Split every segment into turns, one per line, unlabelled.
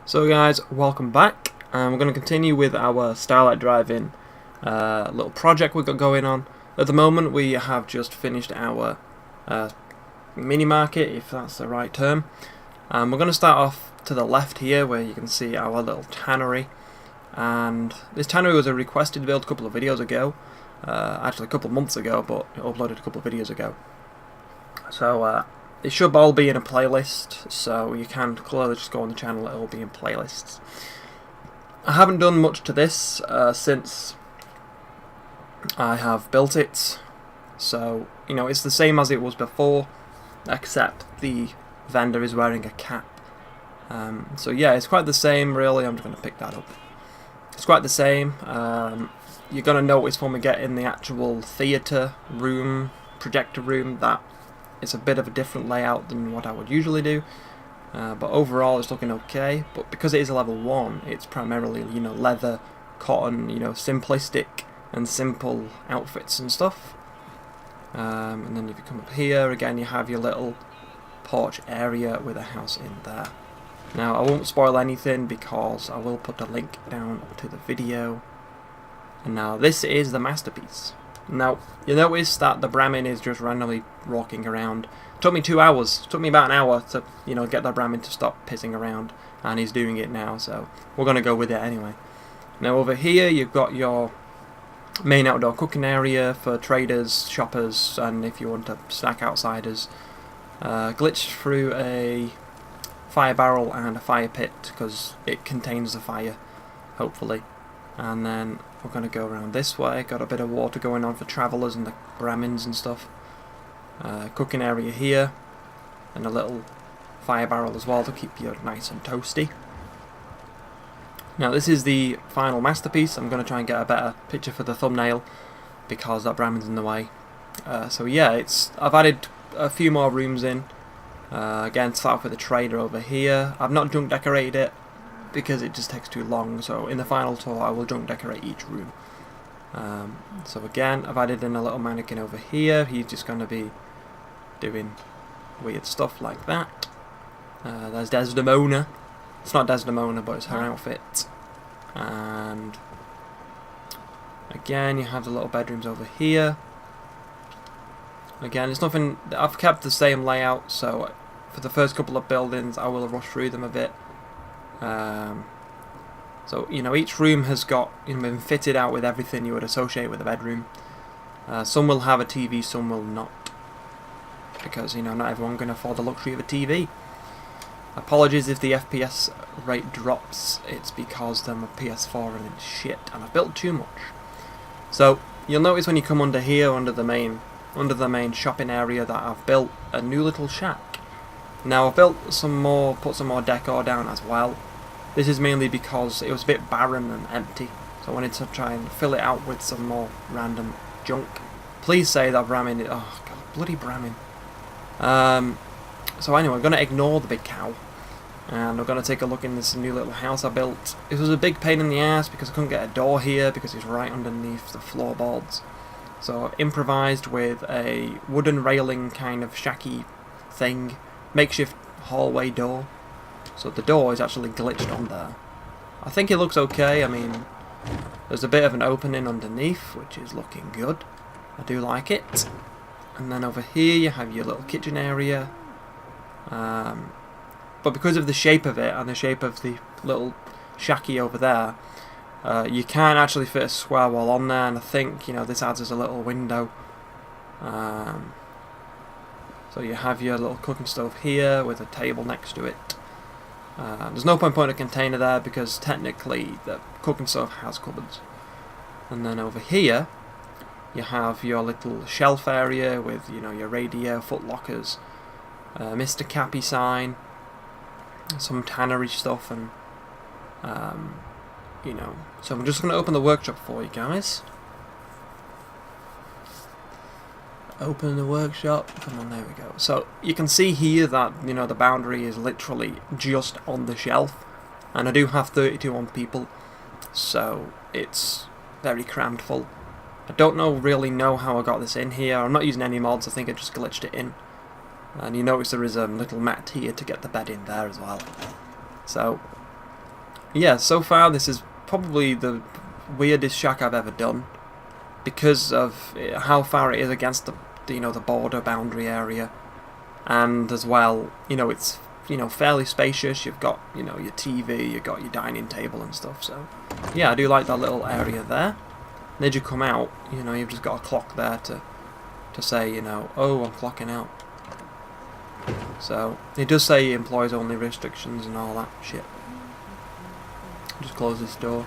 So guys, welcome back. We're going to continue with our StarLight Drive-In little project we've got going on. At the moment we have just finished our mini market, if that's the right term. We're going to start off to the left here where you can see our little tannery. And this tannery was a requested build a couple of videos ago. Actually a couple of months ago, but it uploaded a couple of videos ago. So it should all be in a playlist, so you can clearly just go on the channel, it'll be in playlists. I haven't done much to this since I have built it, so you know it's the same as it was before, except the vendor is wearing a cap. So yeah, it's quite the same really. I'm just going to pick that up. It's quite the same. You're going to notice when we get in the actual theatre room, projector room, that it's a bit of a different layout than what I would usually do, but overall it's looking okay. But because it is a level 1, it's primarily, you know, leather, cotton, you know, simplistic and simple outfits and stuff. And then if you come up here again, you have your little porch area with a house in there. Now I won't spoil anything because I will put a link down to the video. And now this is the masterpiece. Now, you notice that the Brahmin is just randomly walking around. It took me 2 hours. It took me about an hour to, you know, get the Brahmin to stop pissing around, and he's doing it now, so we're going to go with it anyway. Now over here you've got your main outdoor cooking area for traders, shoppers, and if you want to snack outsiders. Glitch through a fire barrel and a fire pit because it contains the fire, hopefully. And then we're going to go around this way. Got a bit of water going on for travellers and the Brahmins and stuff. Cooking area here, and a little fire barrel as well to keep you nice and toasty. Now this is the final masterpiece. I'm going to try and get a better picture for the thumbnail because that Brahmin's in the way. So yeah, I've added a few more rooms in. Again, start off with the trader over here. I've not junk decorated it because it just takes too long, so in the final tour I will junk decorate each room. So again, I've added in a little mannequin over here. He's just going to be doing weird stuff like that. There's Desdemona. It's not Desdemona, but it's her outfit. And again, you have the little bedrooms over here. Again, it's nothing. I've kept the same layout, so for the first couple of buildings I will rush through them a bit. So you know, each room has got, you know, been fitted out with everything you would associate with a bedroom. Some will have a TV, some will not, because you know not everyone can afford the luxury of a TV. Apologies if the FPS rate drops. It's because my PS4 and it's shit, and I've built too much. So you'll notice when you come under here, under the main shopping area, that I've built a new little shack. Now I've built some more, put some more decor down as well. This is mainly because it was a bit barren and empty, so I wanted to try and fill it out with some more random junk. Please say that Brahmin. Oh god, bloody Brahmin. So anyway, I'm going to ignore the big cow, and we're going to take a look in this new little house I built. It was a big pain in the ass because I couldn't get a door here because it's right underneath the floorboards. So I improvised with a wooden railing kind of shacky thing, makeshift hallway door. So the door is actually glitched on there. I think it looks okay. I mean, there's a bit of an opening underneath, which is looking good. I do like it. And then over here you have your little kitchen area. But because of the shape of it and the shape of the little shacky over there, you can't actually fit a square wall on there, and I think, you know, this adds as a little window. So you have your little cooking stove here with a table next to it. There's no point putting a container there because technically the cooking stove has cupboards. And then over here you have your little shelf area with, you know, your radio, foot lockers, Mr. Cappy sign, some tannery stuff, and you know. So I'm just going to open the workshop for you guys. Open the workshop. Come on, there we go. So you can see here that, you know, the boundary is literally just on the shelf, and I do have 32 on people, so it's very crammed full. I don't really know how I got this in here. I'm not using any mods. I think I just glitched it in. And you notice there is a little mat here to get the bed in there as well. So yeah, so far this is probably the weirdest shack I've ever done because of how far it is against the the border boundary area, and as well, it's fairly spacious. You've got your TV, you've got your dining table and stuff. So yeah, I do like that little area there. And as you come out, you've just got a clock there to say oh, I'm clocking out. So it does say employees only restrictions and all that shit. Just close this door.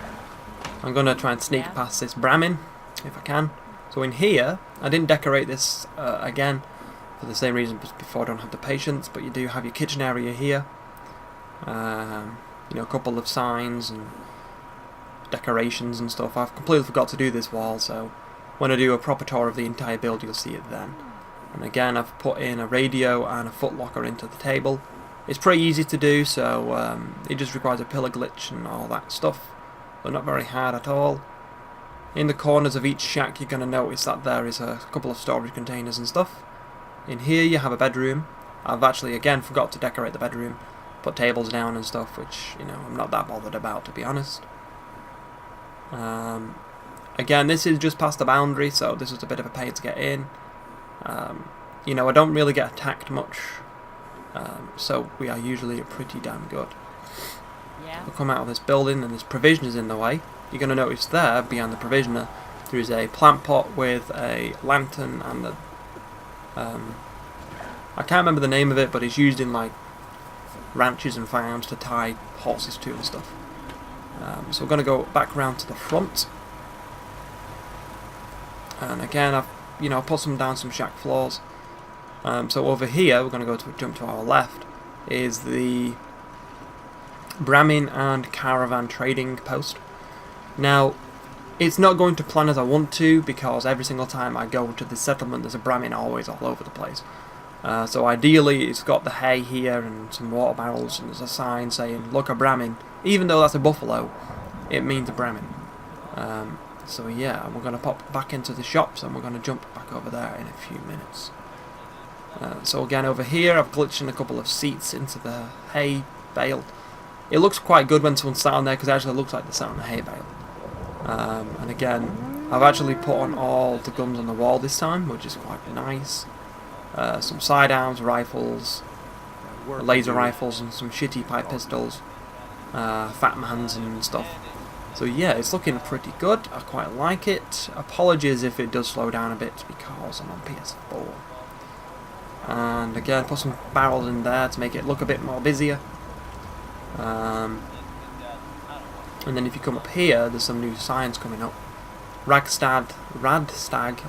I'm gonna try and sneak past this Brahmin if I can. So in here, I didn't decorate this again for the same reason as before. I don't have the patience, but you do have your kitchen area here. A couple of signs and decorations and stuff. I've completely forgot to do this wall, so when I do a proper tour of the entire build, you'll see it then. And again, I've put in a radio and a footlocker into the table. It's pretty easy to do, so it just requires a pillar glitch and all that stuff, but not very hard at all. In the corners of each shack, you're going to notice that there is a couple of storage containers and stuff. In here you have a bedroom. I've actually again forgot to decorate the bedroom, put tables down and stuff, which I'm not that bothered about, to be honest. Again, this is just past the boundary, so this is a bit of a pain to get in. I don't really get attacked much, so we are usually pretty damn good. We'll come out of this building and this provision is in the way. You're going to notice there, behind the provisioner, there is a plant pot with a lantern and a I can't remember the name of it, but it's used in like ranches and farms to tie horses to and stuff. So we're going to go back around to the front, and again I've put down some shack floors. So over here we're going to jump to our left is the Brahmin and Caravan Trading Post. Now it's not going to plan as I want to, because every single time I go to the settlement there's a Brahmin always all over the place. So ideally it's got the hay here and some water barrels, and there's a sign saying look, a Brahmin. Even though that's a buffalo, it means a Brahmin. So yeah, we're going to pop back into the shops and we're going to jump back over there in a few minutes. So again, over here I've glitched in a couple of seats into the hay bale. It looks quite good when someone's sat on there, because it actually looks like they're sat on a hay bale. And again, I've actually put on all the guns on the wall this time, which is quite nice. Some sidearms, rifles, laser rifles, and some shitty pipe pistols, fat mans and stuff. So yeah, it's looking pretty good. I quite like it. Apologies if it does slow down a bit, because I'm on PS4. And again, put some barrels in there to make it look a bit more busier. And then if you come up here, there's some new signs coming up. Rad Stag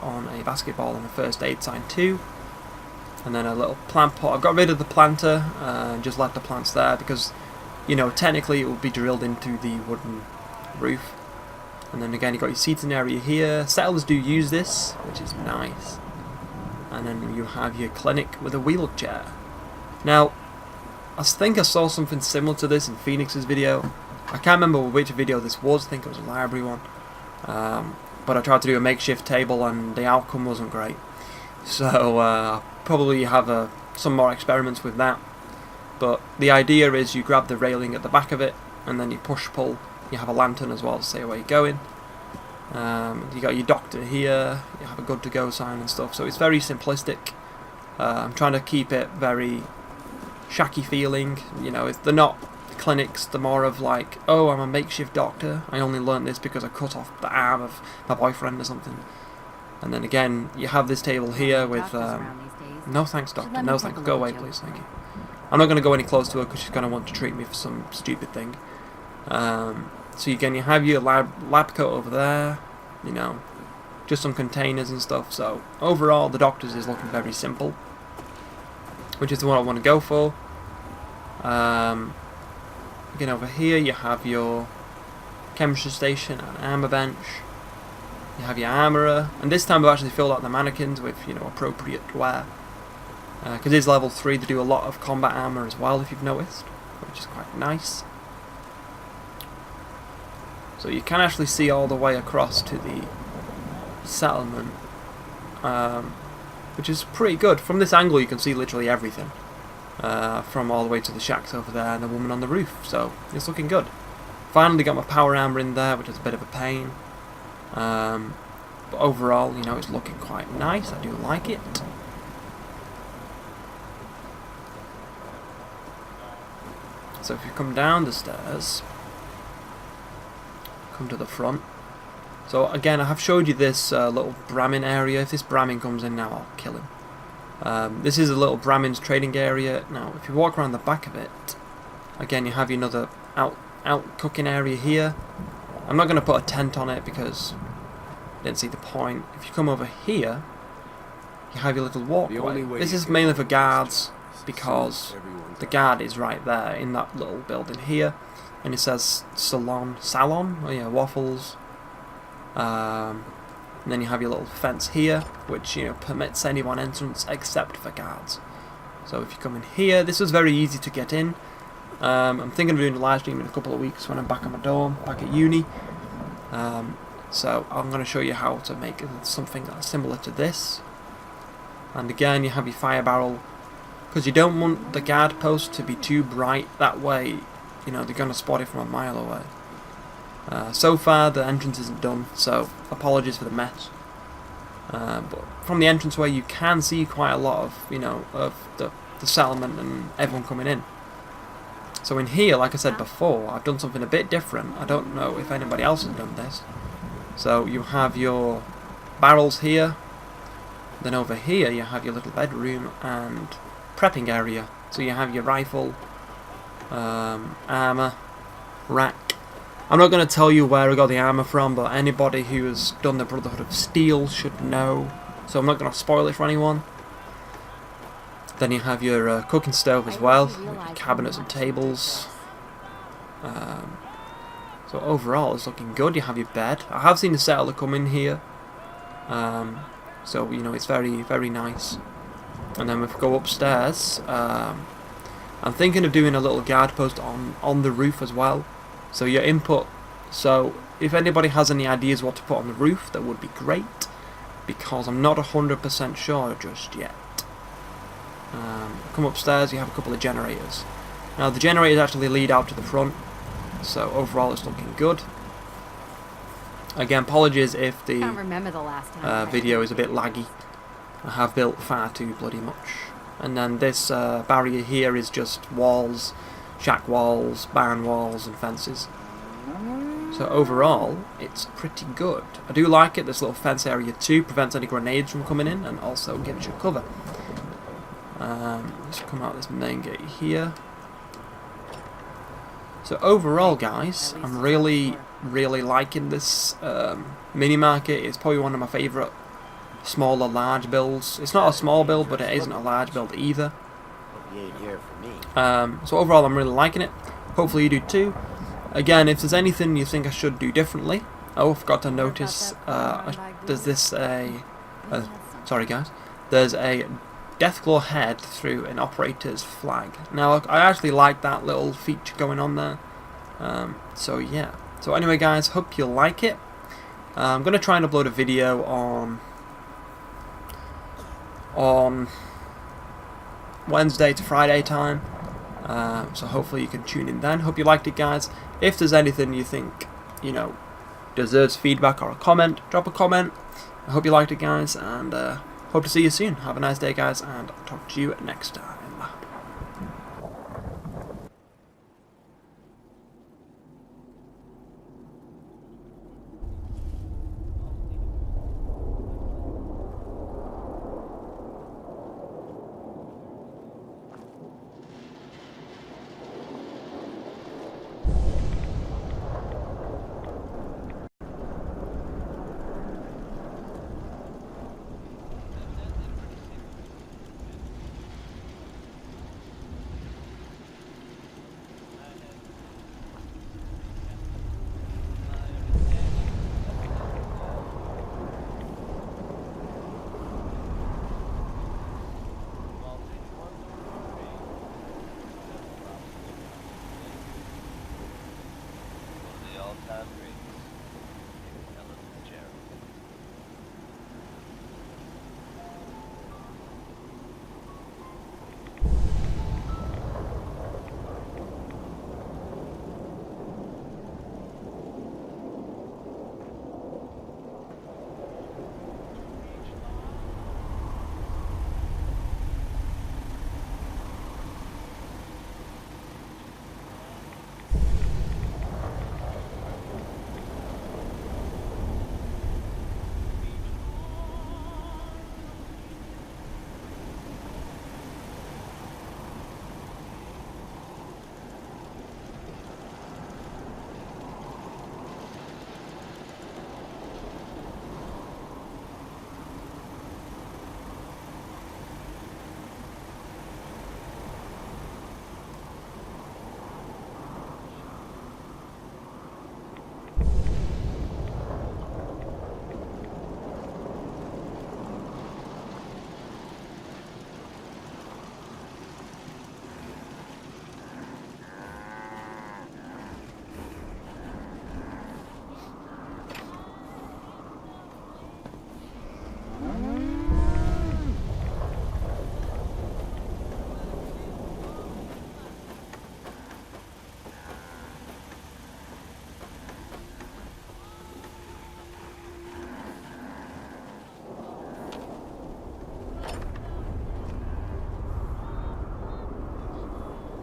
on a basketball and a first aid sign too. And then a little plant pot. I've got rid of the planter, just left the plants there because, technically it will be drilled into the wooden roof. And then again, you've got your seating area here. Settlers do use this, which is nice. And then you have your clinic with a wheelchair. Now, I think I saw something similar to this in Phoenix's video. I can't remember which video this was. I think it was a library one. But I tried to do a makeshift table and the outcome wasn't great. So I'll probably have some more experiments with that. But the idea is you grab the railing at the back of it and then you push-pull. You have a lantern as well to say where you're going. You got your doctor here. You have a good to go sign and stuff. So it's very simplistic. I'm trying to keep it very shacky feeling. They're not clinics, they're more of like, oh, I'm a makeshift doctor. I only learned this because I cut off the arm of my boyfriend or something. And then again, you have this table here with no thanks, doctor, no thanks, go away please, thank you. I'm not going to go any close to her because she's going to want to treat me for some stupid thing. So again, you have your lab coat over there, just some containers and stuff. So overall, the doctor's is looking very simple, which is the one I want to go for. Again, over here you have your chemistry station and armor bench. You have your armourer, and this time I've actually filled out the mannequins with appropriate wear. Because it's level 3, they do a lot of combat armour as well, if you've noticed, which is quite nice. So you can actually see all the way across to the settlement, which is pretty good. From this angle you can see literally everything, from all the way to the shacks over there and the woman on the roof, so it's looking good. Finally got my power armor in there, which is a bit of a pain. But overall, you know, it's looking quite nice. I do like it. So if you come down the stairs, come to the front. So again, I have showed you this little Brahmin area. If this Brahmin comes in now, I'll kill him. This is a little Brahmin's trading area. Now, if you walk around the back of it, again, you have another out cooking area here. I'm not going to put a tent on it because I didn't see the point. If you come over here, you have your little walkway. This is mainly for guards because the guard is right there in that little building here, and it says salon, oh yeah, waffles. And then you have your little fence here, which, you know, permits anyone entrance except for guards. So if you come in here, this was very easy to get in. I'm thinking of doing a live stream in a couple of weeks when I'm back on my dorm, back at uni. So I'm going to show you how to make something similar to this. And again, you have your fire barrel, because you don't want the guard post to be too bright. That way, you know, they're going to spot it from a mile away. So far, the entrance isn't done, so apologies for the mess. But from the entranceway, you can see quite a lot of, you know, of the settlement and everyone coming in. So in here, like I said before, I've done something a bit different. I don't know if anybody else has done this. So you have your barrels here. Then over here, you have your little bedroom and prepping area. So you have your rifle, armor, rack. I'm not going to tell you where I got the armor from, but anybody who has done the Brotherhood of Steel should know. So I'm not going to spoil it for anyone. Then you have your cooking stove as well, with your cabinets and tables. So overall, it's looking good. You have your bed. I have seen the settler come in here, so you know it's very, very nice. And then if we go upstairs, I'm thinking of doing a little guard post on the roof as well. So your input. So if anybody has any ideas what to put on the roof, that would be great, because I'm not 100% sure just yet. Come upstairs, you have a couple of generators. Now the generators actually lead out to the front, so overall it's looking good. Again, apologies if the video is a bit laggy. I have built far too bloody much. And then this barrier here is just walls, shack walls, barn walls and fences. So overall, it's pretty good. I do like it. This little fence area too prevents any grenades from coming in and also gives you cover. Let's come out this main gate here. So overall, guys, I'm really liking this mini market. It's probably one of my favourite smaller large builds. It's not a small build, but it isn't a large build either. So overall, I'm really liking it. Hopefully you do too. Again, if there's anything you think I should do differently. Oh, I forgot to notice. There's this sorry guys. There's a Deathclaw head through an operator's flag. Now, I actually like that little feature going on there. So yeah. So anyway, guys, hope you like it. I'm gonna try and upload a video on Wednesday to Friday time. So hopefully you can tune in then. Hope you liked it, guys. If there's anything you think, you know, deserves feedback or a comment, drop a comment. I hope you liked it, guys, and hope to see you soon. Have a nice day, guys, and I'll talk to you next time.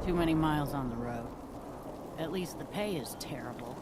Too many miles on the road. At least the pay is terrible.